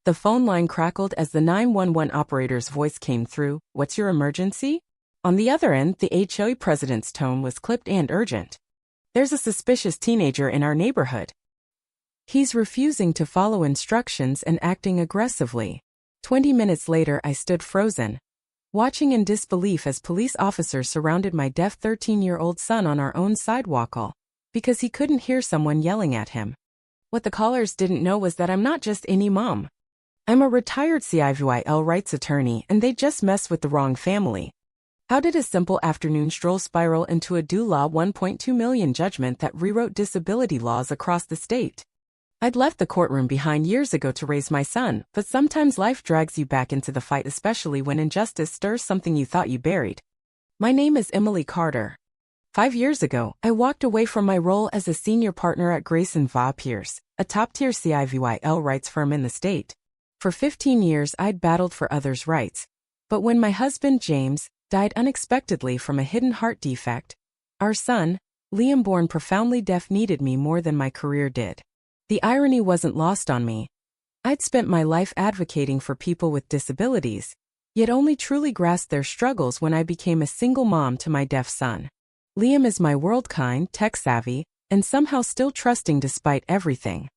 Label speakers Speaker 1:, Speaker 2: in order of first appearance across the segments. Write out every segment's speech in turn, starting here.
Speaker 1: The phone line crackled as the 911 operator's voice came through. "What's your emergency?" On the other end, the HOA president's tone was clipped and urgent. "There's a suspicious teenager in our neighborhood. He's refusing to follow instructions and acting aggressively." 20 minutes later, I stood frozen, watching in disbelief as police officers surrounded my deaf 13-year-old son on our own sidewalk all because he couldn't hear someone yelling at him. What the callers didn't know was that I'm not just any mom. I'm a retired civil rights attorney, and they just messed with the wrong family. How did a simple afternoon stroll spiral into a $1.2 million judgment that rewrote disability laws across the state? I'd left the courtroom behind years ago to raise my son, but sometimes life drags you back into the fight, especially when injustice stirs something you thought you buried. My name is Emily Carter. 5 years ago, I walked away from my role as a senior partner at Grayson Va Pierce, a top-tier civil rights firm in the state. For 15 years, I'd battled for others' rights. But when my husband, James, died unexpectedly from a hidden heart defect, our son, Liam, born profoundly deaf, needed me more than my career did. The irony wasn't lost on me. I'd spent my life advocating for people with disabilities, yet only truly grasped their struggles when I became a single mom to my deaf son. Liam is my world, kind, tech-savvy, and somehow still trusting despite everything.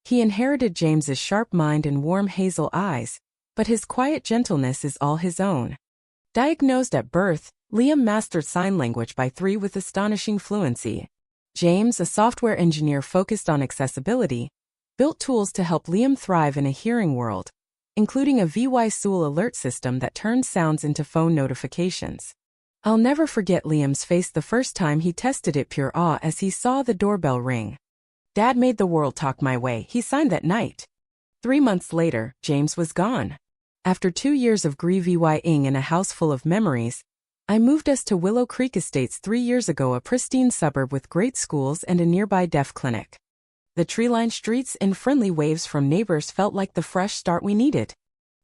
Speaker 1: He inherited James's sharp mind and warm hazel eyes, but his quiet gentleness is all his own. Diagnosed at birth, Liam mastered sign language by 3 with astonishing fluency. James, a software engineer focused on accessibility, built tools to help Liam thrive in a hearing world, including a VY-Soul alert system that turns sounds into phone notifications. I'll never forget Liam's face the first time he tested it, pure awe as he saw the doorbell ring. "Dad made the world talk my way," he signed that night. 3 months later, James was gone. After 2 years of grieving in a house full of memories, I moved us to Willow Creek Estates 3 years ago, a pristine suburb with great schools and a nearby deaf clinic. The tree-lined streets and friendly waves from neighbors felt like the fresh start we needed.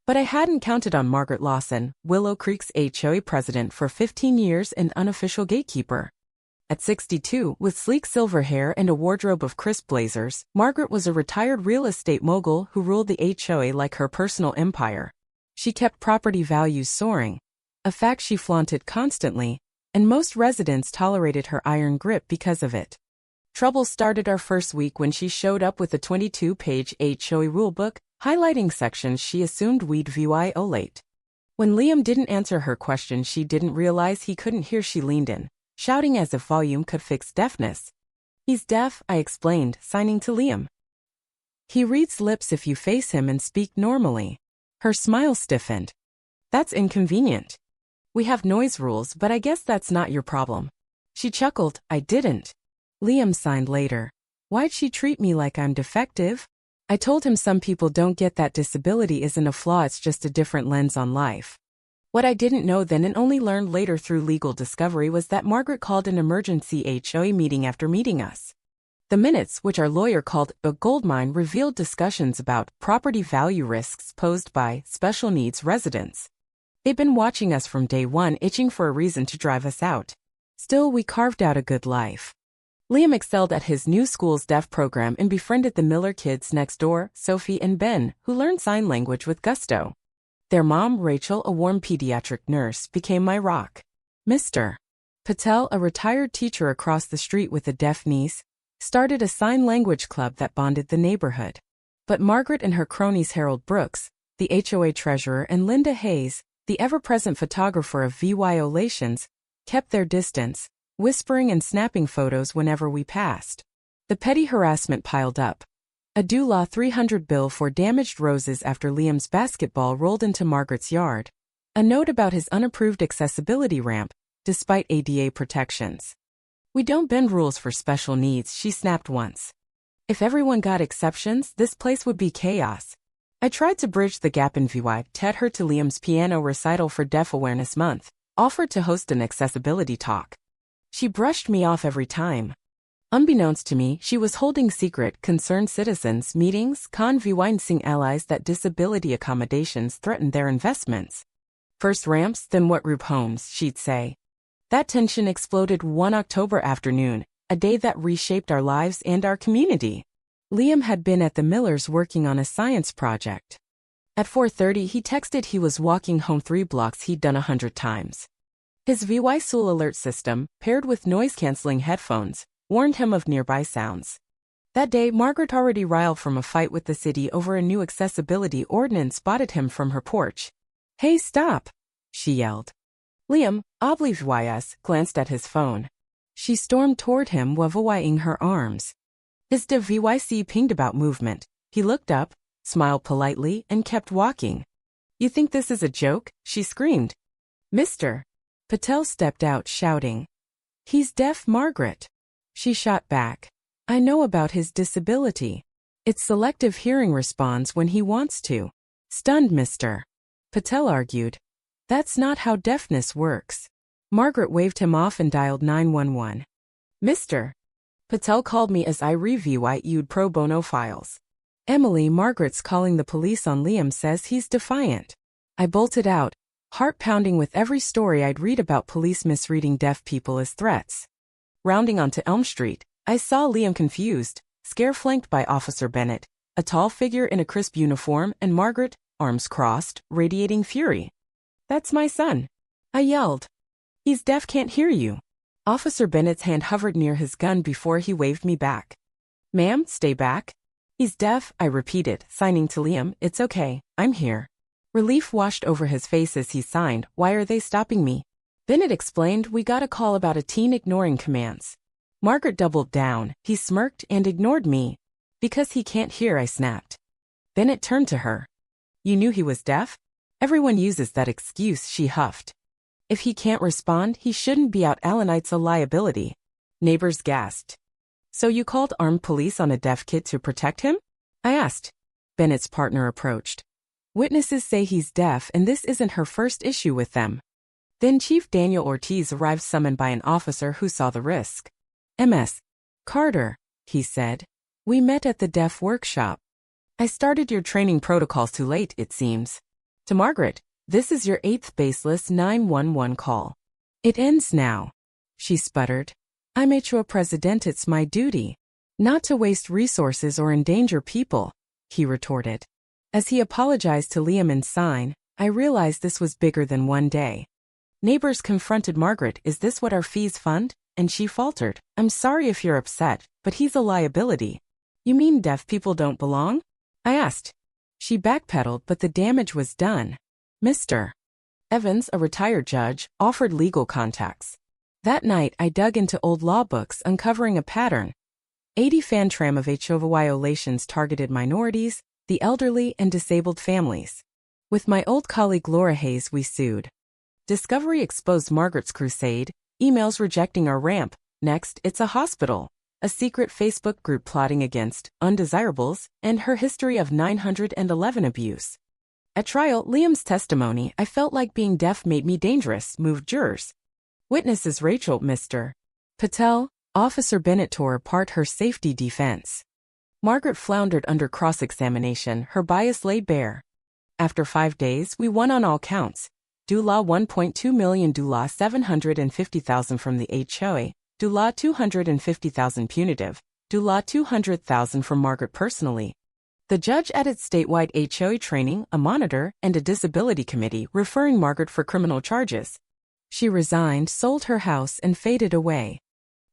Speaker 1: But I hadn't counted on Margaret Lawson, Willow Creek's HOA president for 15 years and unofficial gatekeeper. At 62, with sleek silver hair and a wardrobe of crisp blazers, Margaret was a retired real estate mogul who ruled the HOA like her personal empire. She kept property values soaring, a fact she flaunted constantly, and most residents tolerated her iron grip because of it. Trouble started our first week when she showed up with a 22-page HOA rulebook, highlighting sections she assumed we'd violate. When Liam didn't answer her question, she didn't realize he couldn't hear. She leaned in, shouting as if volume could fix deafness. "He's deaf," I explained, signing to Liam. "He reads lips if you face him and speak normally." Her smile stiffened. "That's inconvenient. We have noise rules, but I guess that's not your problem." She chuckled. "I didn't." Liam signed later. "Why'd she treat me like I'm defective?" I told him some people don't get that disability isn't a flaw, it's just a different lens on life. What I didn't know then and only learned later through legal discovery was that Margaret called an emergency HOA meeting after meeting us. The minutes, which our lawyer called a goldmine, revealed discussions about property value risks posed by special needs residents. They'd been watching us from day one, itching for a reason to drive us out. Still, we carved out a good life. Liam excelled at his new school's deaf program and befriended the Miller kids next door, Sophie and Ben, who learned sign language with gusto. Their mom, Rachel, a warm pediatric nurse, became my rock. Mr. Patel, a retired teacher across the street with a deaf niece, started a sign language club that bonded the neighborhood. But Margaret and her cronies, Harold Brooks, the HOA treasurer, and Linda Hayes, the ever-present photographer of violations, kept their distance, whispering and snapping photos whenever we passed. The petty harassment piled up. A $300 bill for damaged roses after Liam's basketball rolled into Margaret's yard. A note about his unapproved accessibility ramp, despite ADA protections. "We don't bend rules for special needs," she snapped once. "If everyone got exceptions, this place would be chaos." I tried to bridge the gap in VY, TED her to Liam's piano recital for Deaf Awareness Month, offered to host an accessibility talk. She brushed me off every time. Unbeknownst to me, she was holding secret concerned citizens meetings, convincing allies that disability accommodations threatened their investments. "First ramps, then what group homes," she'd say. That tension exploded one October afternoon, a day that reshaped our lives and our community. Liam had been at the Millers working on a science project. At 4:30 he texted he was walking home 3 blocks he'd done 100 times. His VY Soul alert system, paired with noise-canceling headphones, warned him of nearby sounds. That day, Margaret, already riled from a fight with the city over a new accessibility ordinance, spotted him from her porch. "Hey, stop!" she yelled. Liam, oblivious, glanced at his phone. She stormed toward him, waving her arms. His device pinged about movement. He looked up, smiled politely, and kept walking. "You think this is a joke?" she screamed. "Mr. Patel stepped out, shouting. "He's deaf, Margaret." She shot back. "I know about his disability. It's selective hearing responds when he wants to." "Stunned, Mr. Patel argued. "That's not how deafness works." Margaret waved him off and dialed 911. "Mr. Patel called me as I reviewed pro bono files. Emily, Margaret's calling the police on Liam, says he's defiant." I bolted out, heart pounding with every story I'd read about police misreading deaf people as threats. Rounding onto Elm Street, I saw Liam confused, scare-flanked by Officer Bennett, a tall figure in a crisp uniform, and Margaret, arms crossed, radiating fury. "That's my son," I yelled. "He's deaf, can't hear you." Officer Bennett's hand hovered near his gun before he waved me back. "Ma'am, stay back." "He's deaf," I repeated, signing to Liam. "It's okay, I'm here." Relief washed over his face as he signed. "Why are they stopping me?" Bennett explained, "We got a call about a teen ignoring commands." Margaret doubled down. "He smirked and ignored me." "Because he can't hear," I snapped. Bennett turned to her. "You knew he was deaf?" "Everyone uses that excuse," she huffed. "If he can't respond, he shouldn't be out. Allenite's a liability." Neighbors gasped. "So you called armed police on a deaf kid to protect him?" I asked. Bennett's partner approached. "Witnesses say he's deaf, and this isn't her first issue with them." Then Chief Daniel Ortiz arrived, summoned by an officer who saw the risk. "Ms. Carter," he said. "We met at the deaf workshop. I started your training protocols too late, it seems." To Margaret, "This is your 8th baseless 911 call. It ends now." She sputtered. "I'm HOA president, it's my duty not to waste resources or endanger people," he retorted. As he apologized to Liam in sign, I realized this was bigger than one day. Neighbors confronted Margaret. "Is this what our fees fund?" And she faltered. "I'm sorry if you're upset, but he's a liability." "You mean deaf people don't belong?" I asked. She backpedaled, but the damage was done. Mr. Evans, a retired judge, offered legal contacts. That night, I dug into old law books, uncovering a pattern. 80 Fantram of HOA violations targeted minorities, the elderly, and disabled families. With my old colleague Laura Hayes, we sued. Discovery exposed Margaret's crusade, emails rejecting our ramp. Next, it's a hospital, a secret Facebook group plotting against undesirables, and her history of 911 abuse. At trial, Liam's testimony, "I felt like being deaf made me dangerous," moved jurors. Witnesses Rachel, Mr. Patel, Officer Bennett tore apart her safety defense. Margaret floundered under cross-examination, her bias laid bare. After 5 days, we won on all counts. Dula $1.2 million, Dula $750,000 from the HOA, Dula $250,000 punitive, Dula $200,000 from Margaret personally. The judge added statewide HOA training, a monitor, and a disability committee, referring Margaret for criminal charges. She resigned, sold her house, and faded away.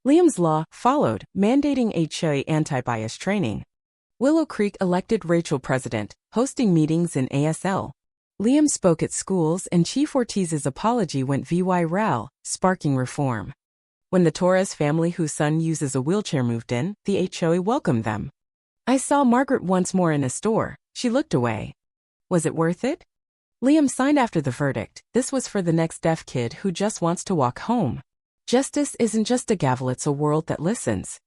Speaker 1: Liam's law followed, mandating HOA anti-bias training. Willow Creek elected Rachel president, hosting meetings in ASL. Liam spoke at schools, and Chief Ortiz's apology went viral, sparking reform. When the Torres family, whose son uses a wheelchair, moved in, the HOA welcomed them. I saw Margaret once more in a store. She looked away. Was it worth it? Liam signed after the verdict. This was for the next deaf kid who just wants to walk home. Justice isn't just a gavel, it's a world that listens.